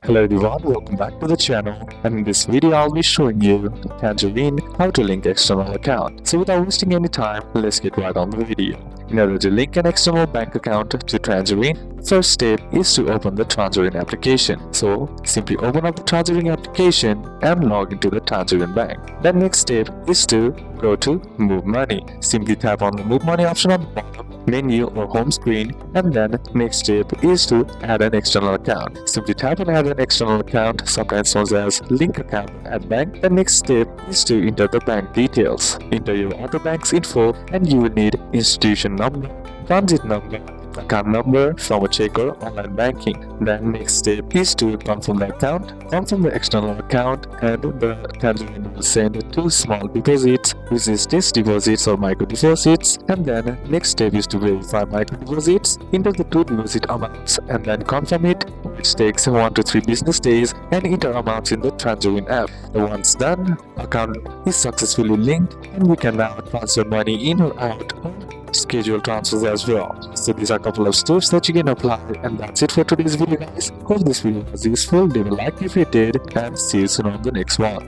Hello everyone, welcome back to the channel, and in this video I'll be showing you Tangerine how to link external account. So without wasting any time, let's get right on the video. In order to link an external bank account to Tangerine, first step is to open the Tangerine application. So simply open up the Tangerine application and log into the Tangerine bank. The next step is to go to Move Money. Simply tap on the Move Money option on the bottom menu or home screen, and then next step is to add an external account. Simply tap on Add an external account, sometimes known as Link Account at Bank. The next step is to enter the bank details. Enter your other bank's info, and you will need institution number, transit number, account number from a check or online banking. The next step is to confirm the account, confirm the external account, and the Tangerine will send two small deposits, which is test deposits or micro deposits. And then next step is to verify micro deposits, enter the two deposit amounts, and then confirm it, which takes 1 to 3 business days, and enter amounts in the Tangerine app. Once done, account is successfully linked, and we can now transfer money in or out, or schedule transfers as well. So these are a couple of steps that you can apply, and that's it for today's video, guys. Hope this video was useful. Leave a like if you did, and see you soon on the next one.